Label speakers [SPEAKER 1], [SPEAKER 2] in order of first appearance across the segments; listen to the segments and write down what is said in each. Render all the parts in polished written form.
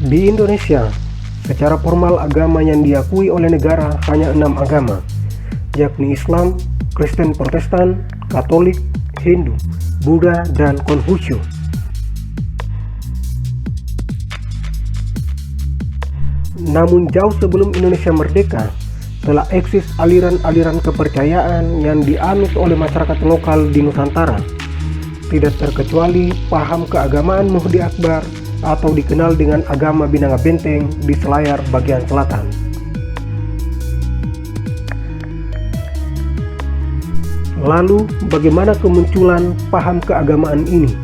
[SPEAKER 1] Di Indonesia, secara formal agama yang diakui oleh negara hanya 6 agama, yakni Islam, Kristen Protestan, Katolik, Hindu, Buddha, dan Konfusio. Namun jauh sebelum Indonesia merdeka, telah eksis aliran-aliran kepercayaan yang dianut oleh masyarakat lokal di Nusantara, tidak terkecuali paham keagamaan Muhdi Akbar atau dikenal dengan agama Binanga Benteng di Selayar bagian selatan. Lalu, bagaimana kemunculan paham keagamaan ini?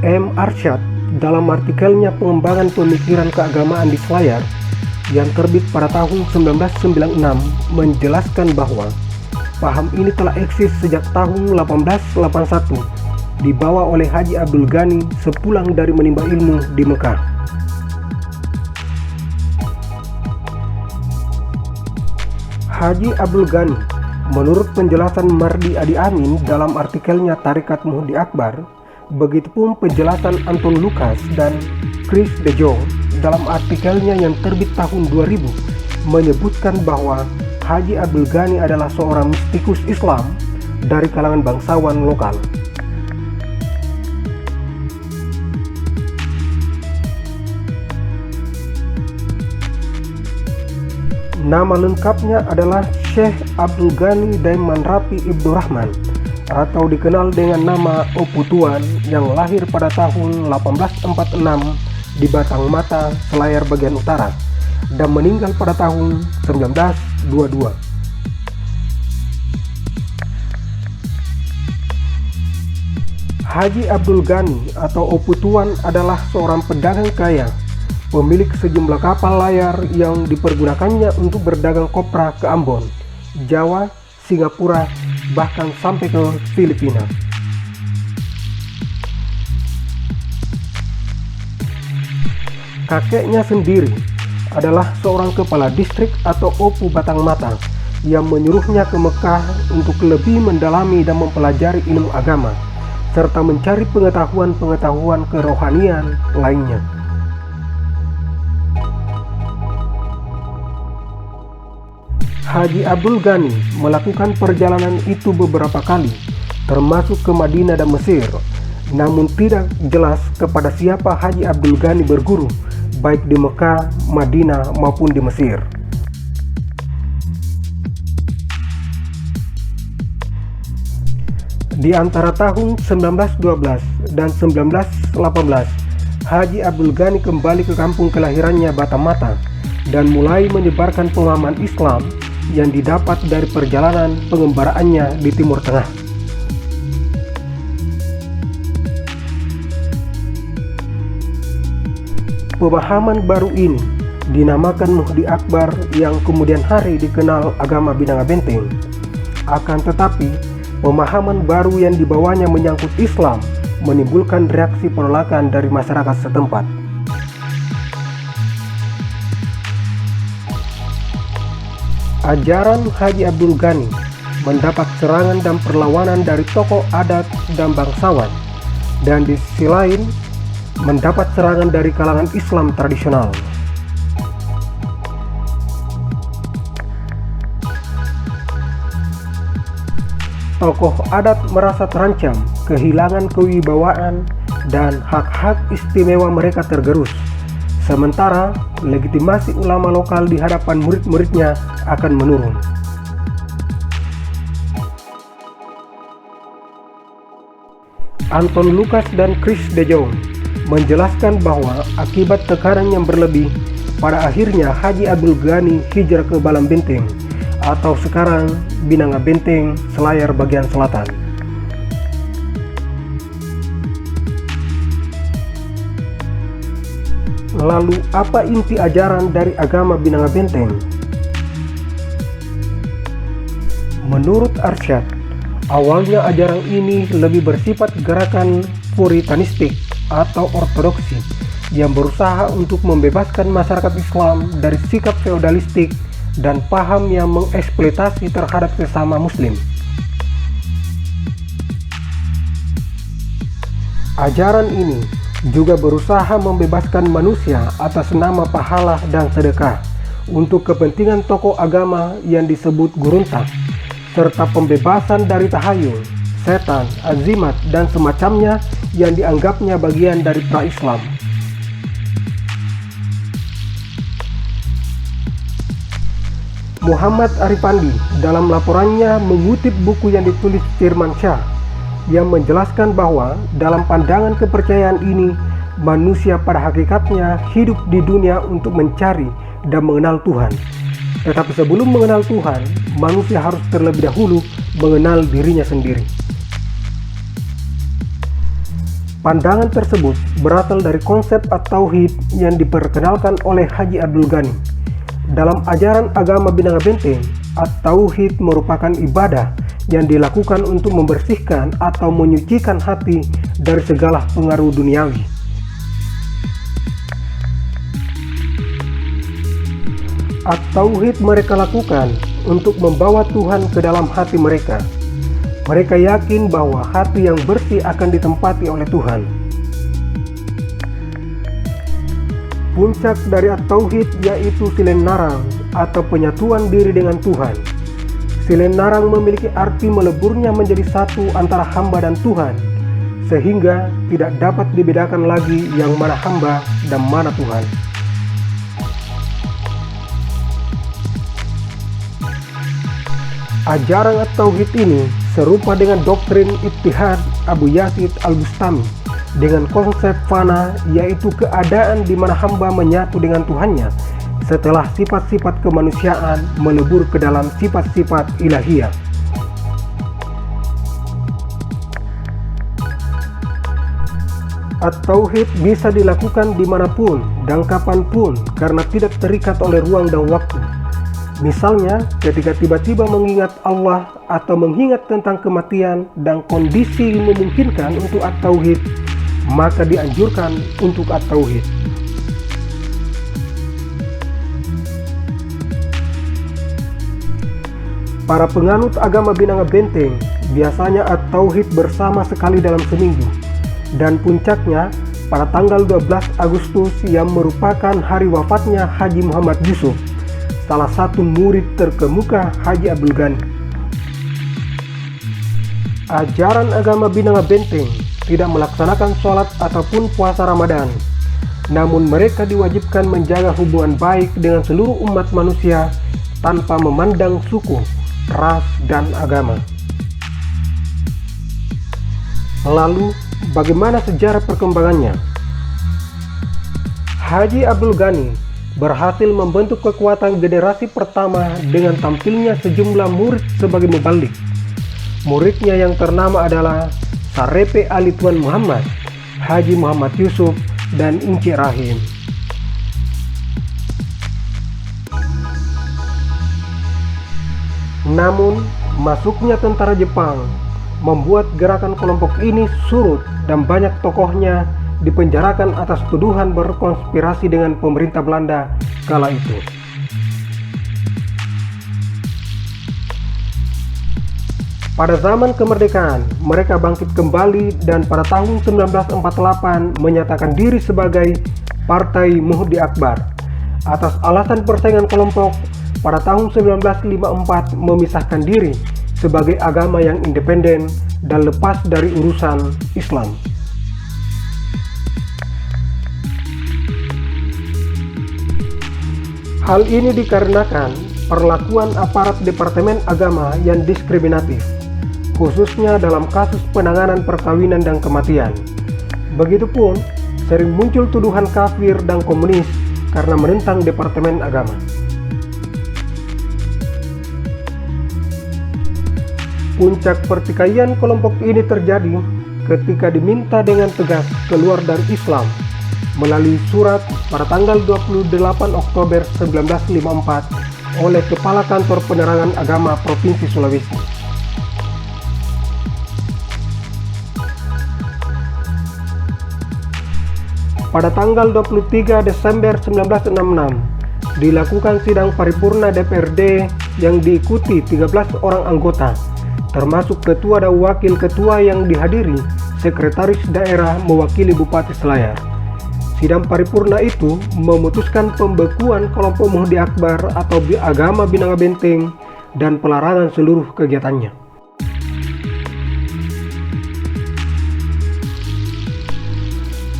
[SPEAKER 1] M. Arsyad dalam artikelnya Pengembangan Pemikiran Keagamaan di Selayar yang terbit pada tahun 1996 menjelaskan bahwa paham ini telah eksis sejak tahun 1881 dibawa oleh Haji Abdul Ghani sepulang dari menimba ilmu di Mekah. Haji Abdul Ghani, menurut penjelasan Mardi Adi Amin dalam artikelnya Tarekat Muhdi Akbar, begitupun penjelasan Anton Lucas dan Chris de Jong dalam artikelnya yang terbit tahun 2000 menyebutkan bahwa Haji Abdul Ghani adalah seorang mistikus Islam dari kalangan bangsawan lokal. Nama lengkapnya adalah Syekh Abdul Ghani Daiman Rapi Ibnu Rahman atau dikenal dengan nama Opu Tuan, yang lahir pada tahun 1846 di Batang Mata, Selayar bagian utara, dan meninggal pada tahun 1922. Haji Abdul Ghani atau Opu Tuan adalah seorang pedagang kaya, pemilik sejumlah kapal layar yang dipergunakannya untuk berdagang kopra ke Ambon, Jawa, Singapura, bahkan sampai ke Filipina. Kakeknya sendiri adalah seorang kepala distrik atau Opu Batang Mata yang menyuruhnya ke Mekah untuk lebih mendalami dan mempelajari ilmu agama serta mencari pengetahuan-pengetahuan kerohanian lainnya. Haji Abdul Ghani melakukan perjalanan itu beberapa kali, termasuk ke Madinah dan Mesir, namun tidak jelas kepada siapa Haji Abdul Ghani berguru, baik di Mekah, Madinah maupun di Mesir. Di antara tahun 1912 dan 1918, Haji Abdul Ghani kembali ke kampung kelahirannya Batam Mata dan mulai menyebarkan pemahaman Islam yang didapat dari perjalanan pengembaraannya di Timur Tengah. Pemahaman baru ini dinamakan Muhdi Akbar yang kemudian hari dikenal agama Binanga Benteng. Akan tetapi, pemahaman baru yang dibawanya menyangkut Islam menimbulkan reaksi penolakan dari masyarakat setempat. Ajaran Haji Abdul Ghani mendapat serangan dan perlawanan dari tokoh adat dan bangsawan, dan di sisi lain mendapat serangan dari kalangan Islam tradisional. Tokoh adat merasa terancam, kehilangan kewibawaan dan hak-hak istimewa mereka tergerus. Sementara legitimasi ulama lokal di hadapan murid-muridnya akan menurun. Anton Lucas dan Chris de Jong menjelaskan bahwa akibat tekanan yang berlebih, pada akhirnya Haji Abdul Ghani hijrah ke Balam Benteng atau sekarang Binanga Benteng, Selayar bagian selatan. Lalu apa inti ajaran dari agama Binanga Benteng? Menurut Arsyad, awalnya ajaran ini lebih bersifat gerakan puritanistik atau ortodoksi yang berusaha untuk membebaskan masyarakat Islam dari sikap feodalistik dan paham yang mengeksploitasi terhadap sesama muslim. Ajaran ini juga berusaha membebaskan manusia atas nama pahala dan sedekah untuk kepentingan tokoh agama yang disebut gurunta, serta pembebasan dari tahayul, setan, azimat, dan semacamnya yang dianggapnya bagian dari pra-Islam. Muhammad Arifandi dalam laporannya mengutip buku yang ditulis Firmansyah yang menjelaskan bahwa dalam pandangan kepercayaan ini, manusia pada hakikatnya hidup di dunia untuk mencari dan mengenal Tuhan. Tetapi sebelum mengenal Tuhan, manusia harus terlebih dahulu mengenal dirinya sendiri. Pandangan tersebut berasal dari konsep at-tauhid yang diperkenalkan oleh Haji Abdul Ghani. Dalam ajaran agama Binanga Benteng, at-tauhid merupakan ibadah yang dilakukan untuk membersihkan atau menyucikan hati dari segala pengaruh duniawi. At-tauhid mereka lakukan untuk membawa Tuhan ke dalam hati mereka. Mereka yakin bahwa hati yang bersih akan ditempati oleh Tuhan. Puncak dari at-tauhid yaitu silenarang atau penyatuan diri dengan Tuhan. Silenarang memiliki arti meleburnya menjadi satu antara hamba dan Tuhan, sehingga tidak dapat dibedakan lagi yang mana hamba dan mana Tuhan. Ajaran at-tauhid ini serupa dengan doktrin Ittihad Abu Yazid Al-Bustami dengan konsep fana, yaitu keadaan di mana hamba menyatu dengan Tuhannya setelah sifat-sifat kemanusiaan melebur ke dalam sifat-sifat ilahiyah. At-tauhid bisa dilakukan dimanapun dan kapanpun karena tidak terikat oleh ruang dan waktu. Misalnya, ketika tiba-tiba mengingat Allah atau mengingat tentang kematian dan kondisi memungkinkan untuk at-tauhid, maka dianjurkan untuk at-tauhid. Para penganut agama Binanga Benteng biasanya at-tauhid bersama sekali dalam seminggu, dan puncaknya pada tanggal 12 Agustus yang merupakan hari wafatnya Haji Muhammad Yusuf, salah satu murid terkemuka Haji Abdul Ghani. Ajaran agama Binanga Benteng tidak melaksanakan sholat ataupun puasa Ramadan, namun mereka diwajibkan menjaga hubungan baik dengan seluruh umat manusia tanpa memandang suku, ras, dan agama. Lalu, bagaimana sejarah perkembangannya? Haji Abdul Ghani berhasil membentuk kekuatan generasi pertama dengan tampilnya sejumlah murid sebagai mubalik. Muridnya yang ternama adalah Sarepe Ali Tuan Muhammad, Haji Muhammad Yusuf, dan Inci Rahim. Namun, masuknya tentara Jepang membuat gerakan kelompok ini surut dan banyak tokohnya dipenjarakan atas tuduhan berkonspirasi dengan pemerintah Belanda kala itu. Pada zaman kemerdekaan, mereka bangkit kembali dan pada tahun 1948 menyatakan diri sebagai Partai Muhdi Akbar. Atas alasan persaingan kelompok, pada tahun 1954 memisahkan diri sebagai agama yang independen dan lepas dari urusan Islam. Hal ini dikarenakan perlakuan aparat Departemen Agama yang diskriminatif, khususnya dalam kasus penanganan perkawinan dan kematian. Begitupun, sering muncul tuduhan kafir dan komunis karena menentang Departemen Agama. Puncak pertikaian kelompok ini terjadi ketika diminta dengan tegas keluar dari Islam melalui surat pada tanggal 28 Oktober 1954 oleh Kepala Kantor Penerangan Agama Provinsi Sulawesi. Pada tanggal 23 Desember 1966 dilakukan sidang paripurna DPRD yang diikuti 13 orang anggota, termasuk ketua dan wakil ketua yang dihadiri sekretaris daerah mewakili Bupati Selayar. Sidang paripurna itu memutuskan pembekuan kelompok Muhdi Akbar atau agama Binanga Benteng dan pelarangan seluruh kegiatannya.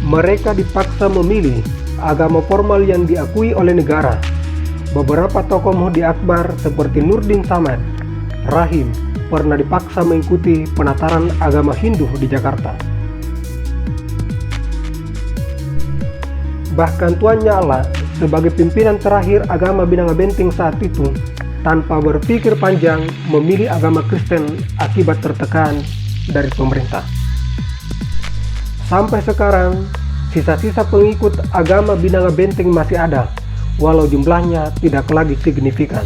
[SPEAKER 1] Mereka dipaksa memilih agama formal yang diakui oleh negara. Beberapa tokoh Muhdi Akbar seperti Nurdin Samad, Rahim pernah dipaksa mengikuti penataran agama Hindu di Jakarta. Bahkan Tuan Nyala sebagai pimpinan terakhir agama Binanga Benteng saat itu tanpa berpikir panjang memilih agama Kristen akibat tertekan dari pemerintah. Sampai sekarang, sisa-sisa pengikut agama Binanga Benteng masih ada, walau jumlahnya tidak lagi signifikan.